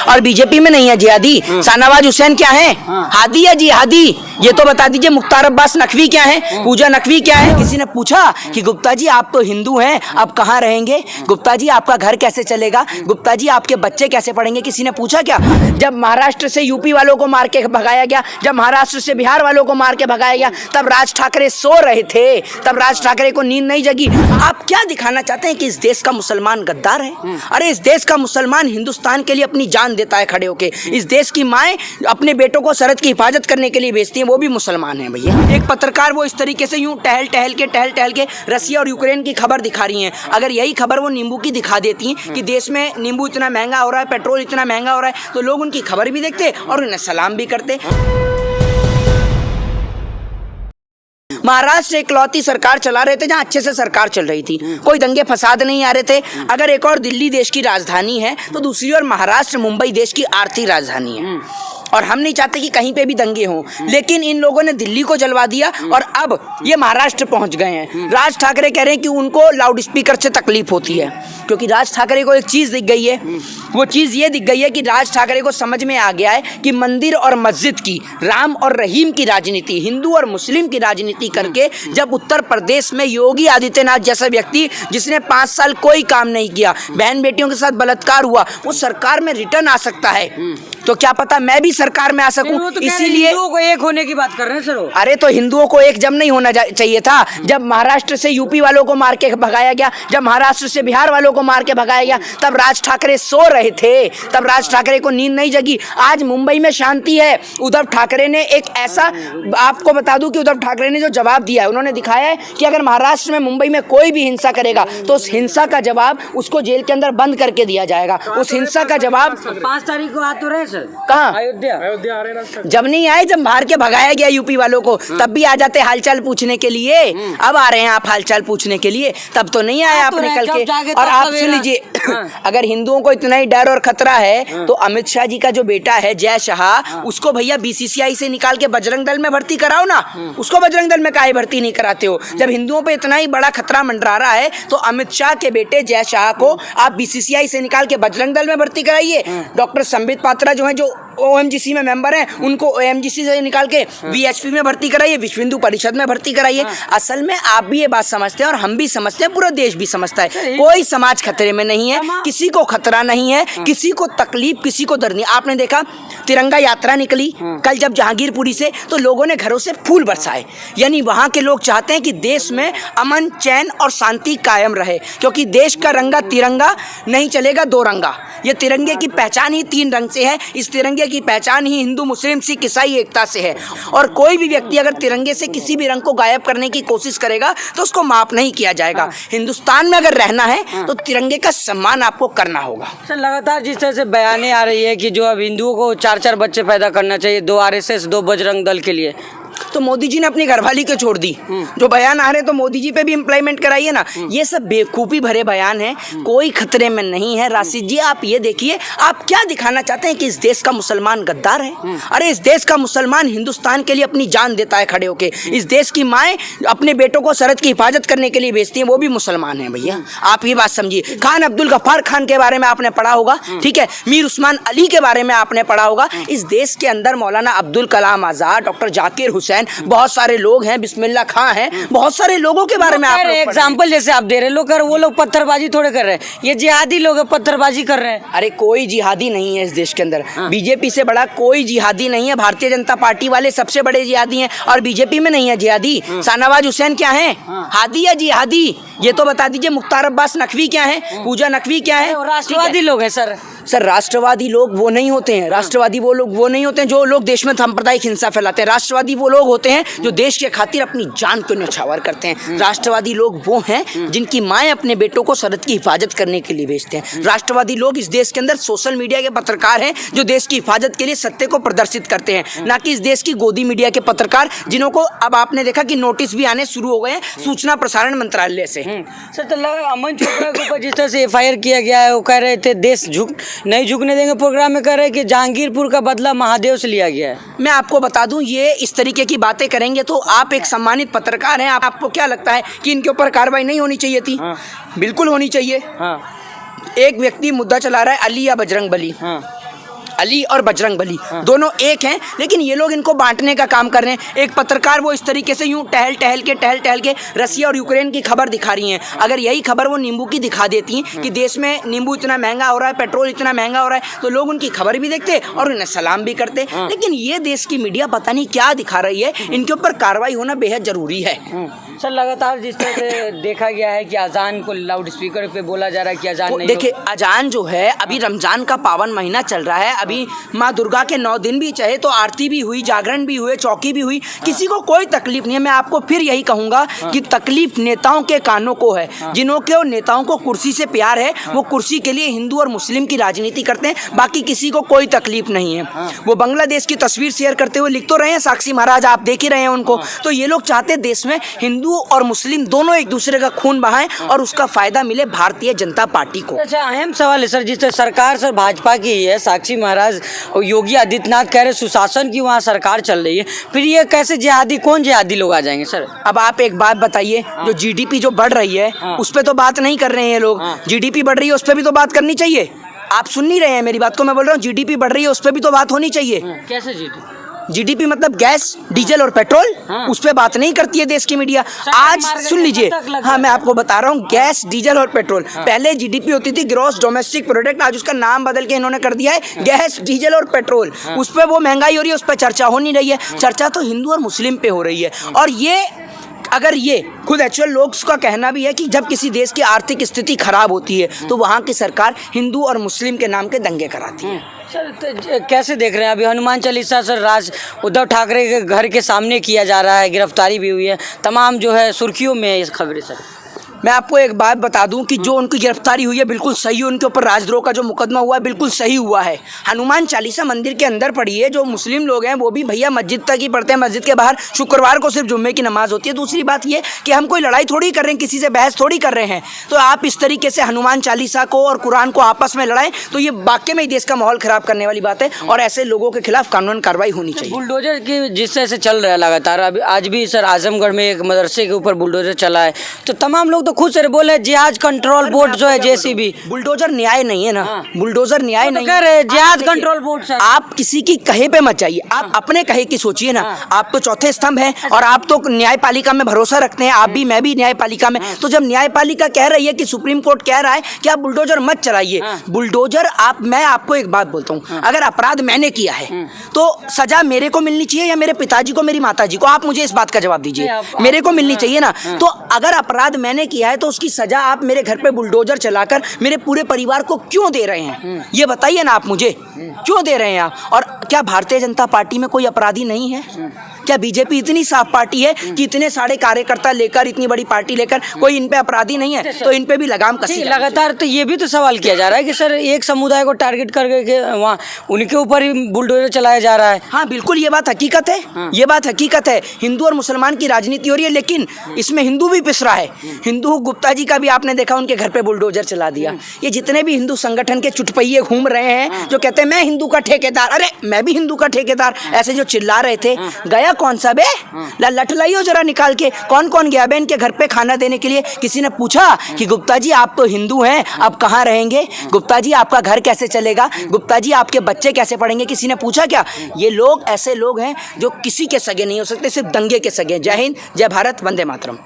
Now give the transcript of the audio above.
और बीजेपी में नहीं है जिहादी। शाहनवाज हुसैन क्या है? हादी है जिहादी? ये तो बता दीजिए। मुख्तार अब्बास नकवी क्या है? पूजा नकवी क्या है? किसी ने पूछा कि गुप्ता जी आप तो हिंदू हैं, आप कहाँ रहेंगे? गुप्ता जी आपका घर कैसे चलेगा? गुप्ता जी आपके बच्चे कैसे पढ़ेंगे? किसी ने पूछा क्या? जब महाराष्ट्र से यूपी वालों को मार के भगाया गया, जब महाराष्ट्र से बिहार वालों को मार के भगाया गया, तब राज ठाकरे सो रहे थे, तब राज ठाकरे को नींद नहीं जगी। आप क्या दिखाना चाहते हैं कि इस देश का मुसलमान गद्दार है? अरे इस देश का मुसलमान हिंदुस्तान के लिए अपनी जान देता है खड़े होके। इस देश की माएँ अपने बेटों को सरहद की हिफाजत करने के लिए भेजती हैं, वो भी मुसलमान है भैया। एक पत्रकार वो इस तरीके से यूं टहल टहल के रसिया और यूक्रेन की खबर दिखा रही हैं। अगर यही खबर वो नींबू की दिखा देती कि देश में नींबू इतना महंगा हो रहा है, पेट्रोल इतना महंगा हो रहा है, तो लोग उनकी खबर भी देखते और उन्हें सलाम भी करते। महाराष्ट्र इकलौती सरकार चला रहे थे जहां अच्छे से सरकार चल रही थी, कोई दंगे फसाद नहीं आ रहे थे। अगर एक और दिल्ली देश की राजधानी है तो दूसरी ओर महाराष्ट्र मुंबई देश की आर्थिक राजधानी है, और हम नहीं चाहते कि कहीं पे भी दंगे हों। लेकिन इन लोगों ने दिल्ली को जलवा दिया और अब ये महाराष्ट्र पहुंच गए हैं। राज ठाकरे कह रहे हैं कि उनको लाउड स्पीकर से तकलीफ होती है, क्योंकि राज ठाकरे को एक चीज़ दिख गई है। वो चीज़ ये दिख गई है कि राज ठाकरे को समझ में आ गया है कि मंदिर और मस्जिद की, राम और रहीम की राजनीति, हिंदू और मुस्लिम की राजनीति करके जब उत्तर प्रदेश में योगी आदित्यनाथ जैसा व्यक्ति जिसने 5 साल कोई काम नहीं किया, बहन बेटियों के साथ बलात्कार हुआ, वो सरकार में रिटर्न आ सकता है, तो क्या पता मैं भी सरकार में आ सकूं। तो इसीलिए हिंदुओं को एक होने की बात कर रहे हैं सर। अरे तो हिंदुओं को एक जब नहीं होना चाहिए था, जब महाराष्ट्र से यूपी वालों को मार के भगाया गया, जब महाराष्ट्र से बिहार वालों को मार के भगाया गया, तब राज ठाकरे सो रहे थे, तब राज ठाकरे को नींद नहीं जगी। आज मुंबई में शांति है। उद्धव ठाकरे ने एक ऐसा, आपको बता दूं कि उद्धव ठाकरे ने जो जवाब दिया है, उन्होंने दिखाया है कि अगर महाराष्ट्र में मुंबई में कोई भी हिंसा करेगा तो उस हिंसा का जवाब उसको जेल के अंदर बंद करके दिया जाएगा। उस हिंसा का जवाब 5 तारीख को आ तो रहे सर। कहाँ? अयोध्या आ रहे ना। जब नहीं आए, जब मार के भगाया गया यूपी वालों को, तब भी आ जाते हालचाल पूछने के लिए। अब आ रहे हैं आप हालचाल पूछने के लिए, तब तो नहीं आए आप निकल के। और आप सुन लीजिए, अगर हिंदुओं को इतना ही डर और खतरा है तो अमित शाह जी का जो बेटा है जय शाह, उसको भैया बीसीसीआई से निकाल के बजरंग दल में भर्ती कराओ ना। उसको बजरंग दल में काहे भर्ती नहीं कराते हो? जब हिंदुओं पे इतना ही बड़ा खतरा मंडरा रहा है तो अमित शाह के बेटे जय शाह को आप बीसीसीआई से निकाल के बजरंग दल में भर्ती कराइए। डॉक्टर संबित पात्रा जो है, जो ओएमजीसी में मेंबर हैं, उनको ओएमजीसी से निकाल के वीएचपी में भर्ती कराइए, विश्व हिंदू परिषद में भर्ती कराइए। असल में आप भी ये बात समझते हैं और हम भी समझते हैं, पूरा देश भी समझता है, कोई समाज खतरे में नहीं है, किसी को खतरा नहीं है, किसी को तकलीफ, किसी को दर्द नहीं। आपने देखा तिरंगा यात्रा निकली कल जब जहांगीरपुरी से, तो लोगों ने घरों से फूल बरसाए। यानी वहाँ के लोग चाहते हैं कि देश में अमन, चैन और शांति कायम रहे, क्योंकि देश का रंगा तिरंगा नहीं चलेगा 2 रंगा। ये तिरंगे की पहचान ही 3 रंग से है। इस तिरंगे की पहचान ही हिंदू, मुस्लिम, सिख, ईसाई एकता से है। और कोई भी व्यक्ति अगर तिरंगे से किसी भी रंग को गायब करने की कोशिश करेगा तो उसको माफ नहीं किया जाएगा। हिंदुस्तान में अगर रहना है तो तिरंगे का सम्मान आपको करना होगा। सर लगातार जिस तरह से बयानें आ रही है कि जो अब हिंदुओं को 4-4 बच्चे पैदा करना चाहिए, 2 आरएसएस 2 बजरंग दल के लिए, तो मोदी जी ने अपनी घरवाली को छोड़ दी। जो बयान आ रहे हैं तो मोदी जी पे भी इम्प्लीमेंट कराइए ना। ये सब बेवकूफ़ी भरे बयान हैं, कोई खतरे में नहीं है। राशिद जी आप ये देखिए, आप क्या दिखाना चाहते हैं कि इस देश का मुसलमान गद्दार है? अरे इस देश का मुसलमान हिंदुस्तान के लिए अपनी जान देता है खड़े होके। इस देश की माएँ अपने बेटों को सरहद की हिफाजत करने के लिए भेजती हैं, वो भी मुसलमान हैं भैया। आप ये बात समझिए। खान अब्दुल गफ्फार खान के बारे में आपने पढ़ा होगा, ठीक है, मीर उस्मान अली के बारे में आपने पढ़ा होगा। इस देश के अंदर मौलाना अब्दुल कलाम आज़ाद, डॉक्टर जाकिर हुसैन, बहुत सारे लोग हैं, बिस्मिल्लाह खां हैं, बहुत सारे लोगों के बारे में आप एग्जाम्पल जैसे आप दे रहे लोग कर, वो लोग पत्थरबाजी थोड़े कर रहे हैं, ये जिहादी लोग पत्थरबाजी कर रहे हैं। अरे कोई जिहादी नहीं है इस देश के अंदर। बीजेपी से बड़ा कोई जिहादी नहीं है। भारतीय जनता पार्टी वाले सबसे बड़े जिहादी हैं, और बीजेपी में नहीं है जिहादी। शाहनवाज हुसैन क्या है? हादी है जिहादी? ये तो बता दीजिए। मुख्तार अब्बास नकवी क्या है? पूजा नकवी क्या है? राष्ट्रवादी लोग हैं सर। सर राष्ट्रवादी लोग वो नहीं होते हैं। राष्ट्रवादी वो लोग वो नहीं होते हैं जो लोग देश में सांप्रदायिक हिंसा फैलाते हैं। राष्ट्रवादी वो लोग होते हैं जो देश के खातिर अपनी जान को न्यौछावर करते हैं। राष्ट्रवादी लोग वो हैं जिनकी माएँ अपने बेटों को सरहद की हिफाजत करने के लिए भेजते हैं। राष्ट्रवादी लोग इस देश के अंदर सोशल मीडिया के पत्रकार हैं जो देश की हिफाजत के लिए सत्य को प्रदर्शित करते हैं, ना कि इस देश की गोदी मीडिया के पत्रकार जिन्हों को अब आपने देखा कि नोटिस भी आने शुरू हो गए हैं सूचना प्रसारण मंत्रालय से। सर तो अमन चोपड़ा के ऊपर जिस तरह से FIR किया गया है, वो कह रहे थे देश नहीं झुकने देंगे। प्रोग्राम में कह रहे हैं कि जहांगीरपुर का बदला महादेव से लिया गया है। मैं आपको बता दूं, ये इस तरीके की बातें करेंगे तो आप एक सम्मानित पत्रकार हैं, आपको क्या लगता है कि इनके ऊपर कार्रवाई नहीं होनी चाहिए थी? बिल्कुल होनी चाहिए। एक व्यक्ति मुद्दा चला रहा है अली या बजरंग बली, अली और बजरंग बली दोनों एक हैं, लेकिन ये लोग इनको बांटने का काम कर रहे हैं। एक पत्रकार वो इस तरीके से यूं टहल टहल के रसिया और यूक्रेन की खबर दिखा रही हैं। अगर यही खबर वो नींबू की दिखा देती कि देश में नींबू इतना महंगा हो रहा है, पेट्रोल इतना महंगा हो रहा है, तो लोग उनकी खबर भी देखते और उन्हें सलाम भी करते। लेकिन ये देश की मीडिया पता नहीं क्या दिखा रही है, इनके ऊपर कार्रवाई होना बेहद जरूरी है। सर लगातार जिस तरह से देखा गया है कि अजान को लाउड स्पीकर पे बोला जा रहा है कि अजान नहीं देखिए, अजान जो है, अभी रमजान का पावन महीना चल रहा है, अभी माँ दुर्गा के 9 दिन भी चाहे तो आरती भी हुई, जागरण भी हुए, चौकी भी हुई, किसी को कोई तकलीफ नहीं है। मैं आपको फिर यही कहूँगा कि तकलीफ नेताओं के कानों को है। जिन्हों के नेताओं को कुर्सी से प्यार है, वो कुर्सी के लिए हिंदू और मुस्लिम की राजनीति करते हैं, बाकी किसी को कोई तकलीफ नहीं है। वो बांग्लादेश की तस्वीर शेयर करते हुए लिख तो रहे हैं, साक्षी महाराज आप देख ही रहे हैं उनको। तो ये लोग चाहते हैं देश में हिंदू और मुस्लिम दोनों एक दूसरे का खून बहाएं और उसका फायदा मिले भारतीय जनता पार्टी को। अच्छा, अहम सवाल है सर, जिस तरह सरकार सर भाजपा की ही है, साक्षी महाराज और योगी आदित्यनाथ कह रहे सुशासन की वहाँ सरकार चल रही है, फिर ये कैसे जिहादी, कौन जिहादी लोग आ जाएंगे सर? अब आप एक बात बताइए, जो जीडीपी जो बढ़ रही है उस पर तो बात नहीं कर रहे हैं लोग। जीडीपी बढ़ रही है उस पर भी तो बात करनी चाहिए। आप सुन नहीं रहे हैं मेरी बात को, मैं बोल रहा हूँ जीडीपी बढ़ रही है उस पर भी तो बात होनी चाहिए। कैसे जीडीपी? जीडीपी मतलब गैस, डीजल और पेट्रोल, उस पे बात नहीं करती है देश की मीडिया। आज सुन लीजिए, हाँ मैं आपको बता रहा हूँ, गैस, डीजल और पेट्रोल, पहले जीडीपी होती थी ग्रॉस डोमेस्टिक प्रोडक्ट, आज उसका नाम बदल के इन्होंने कर दिया है गैस, डीजल और पेट्रोल। उस पे वो महंगाई हो रही है, उस पर चर्चा हो नहीं रही है। चर्चा तो हिंदू और मुस्लिम पे हो रही है। और ये अगर ये खुद एक्चुअल लोग का कहना भी है कि जब किसी देश की आर्थिक स्थिति खराब होती है तो वहाँ की सरकार हिंदू और मुस्लिम के नाम के दंगे कराती है। सर तो कैसे देख रहे हैं अभी हनुमान चालीसा सर उद्धव ठाकरे के घर के सामने किया जा रहा है, गिरफ्तारी भी हुई है, तमाम जो है सुर्खियों में है इस खबरें सर। मैं आपको एक बात बता दूं कि जो उनकी गिरफ्तारी हुई है बिल्कुल सही है, उनके ऊपर राजद्रोह का जो मुकदमा हुआ है बिल्कुल सही हुआ है। हनुमान चालीसा मंदिर के अंदर पढ़ी है, जो मुस्लिम लोग हैं वो भी भैया मस्जिद तक ही पढ़ते हैं, मस्जिद के बाहर शुक्रवार को सिर्फ जुम्मे की नमाज होती है। दूसरी बात ये कि हम कोई लड़ाई थोड़ी कर रहे हैं, किसी से बहस थोड़ी कर रहे हैं। तो आप इस तरीके से हनुमान चालीसा को और कुरान को आपस में लड़ाएं तो ये वाकई में ही देश का माहौल खराब करने वाली बात है और ऐसे लोगों के खिलाफ कानून कार्रवाई होनी चाहिए। बुलडोजर की जिस तरह से चल रहा है लगातार, अभी आज भी सर आजमगढ़ में एक मदरसे के ऊपर बुलडोजर चला है, तो तमाम लोग तो खुद से बोले जिहाद कंट्रोल बोर्ड जो है जेसीबी, बुलडोजर न्याय नहीं है ना, बुलडोजर न्याय नहीं है, जिहाद कंट्रोल बोर्ड सर। आप किसी की कहे पे मत जाइए, आप अपने कहे की सोचिए ना। आप तो चौथे स्तंभ हैं और आप तो न्यायपालिका में भरोसा रखते हैं, आप भी मैं भी न्यायपालिका में। तो जब न्यायपालिका कह रही है कि सुप्रीम कोर्ट कह रहा है कि आप बुलडोजर मत चलाइए, बुलडोजर मैं आपको एक बात बोलता हूँ, अगर अपराध मैंने किया है तो सजा मेरे को मिलनी चाहिए या मेरे पिताजी को, मेरी माताजी को? आप मुझे इस बात का जवाब दीजिए। मेरे को मिलनी चाहिए ना। तो अगर अपराध मैंने किया है तो उसकी सजा आप मेरे घर पे बुलडोजर चलाकर मेरे पूरे परिवार को क्यों दे रहे हैं? ये बताइए ना आप मुझे, क्यों दे रहे हैं आप? और क्या भारतीय जनता पार्टी में कोई अपराधी नहीं है? क्या बीजेपी इतनी साफ पार्टी है कि इतने सारे कार्यकर्ता लेकर, इतनी बड़ी पार्टी लेकर कोई इन पे अपराधी नहीं है? तो इन पे भी लगाम कसी लगातार। तो ये भी तो सवाल किया जा रहा है कि सर एक समुदाय को टारगेट करके वहाँ उनके ऊपर ही बुलडोजर चलाया जा रहा है। हाँ बिल्कुल, ये बात हकीकत है, ये बात हकीकत है। हिंदू और मुसलमान की राजनीति हो रही है, लेकिन इसमें हिंदू भी पिस रहा है। हिंदू गुप्ता जी का भी आपने देखा, उनके घर पे बुलडोजर चला दिया। ये जितने भी हिंदू संगठन के चुटपैये घूम रहे हैं जो कहते हैं मैं हिंदू का ठेकेदार, अरे मैं भी हिंदू का ठेकेदार, ऐसे जो चिल्ला रहे थे, गया कौन सा बे? लट लाइयो जरा निकाल के, कौन कौन गया बे इनके घर पे खाना देने के लिए? किसी ने पूछा कि गुप्ता जी आप तो हिंदू हैं, आप कहाँ रहेंगे? गुप्ता जी आपका घर कैसे चलेगा? गुप्ता जी आपके बच्चे कैसे पढ़ेंगे? किसी ने पूछा क्या? ये लोग ऐसे लोग हैं जो किसी के सगे नहीं हो सकते, सिर्फ दंगे के सगे। जय हिंद, जय भारत, वंदे मातरम।